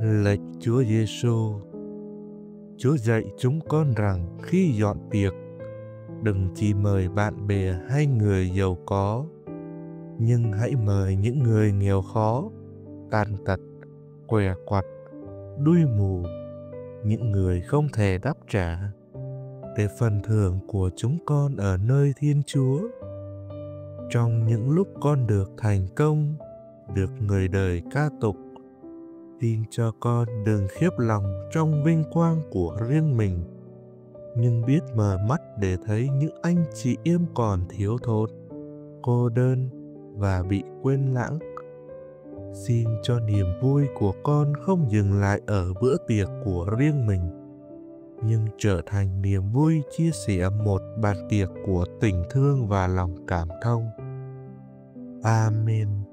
Lạy Chúa Giêsu, Chúa dạy chúng con rằng khi dọn tiệc, đừng chỉ mời bạn bè hay người giàu có, nhưng hãy mời những người nghèo khó, tàn tật, què quặt, đuôi mù, những người không thể đáp trả, để phần thưởng của chúng con ở nơi Thiên Chúa. Trong những lúc con được thành công, được người đời ca tụng, xin cho con đừng khiếp lòng trong vinh quang của riêng mình, nhưng biết mở mắt để thấy những anh chị em còn thiếu thốn, cô đơn và bị quên lãng. Xin cho niềm vui của con không dừng lại ở bữa tiệc của riêng mình, nhưng trở thành niềm vui chia sẻ một bàn tiệc của tình thương và lòng cảm thông. Amen.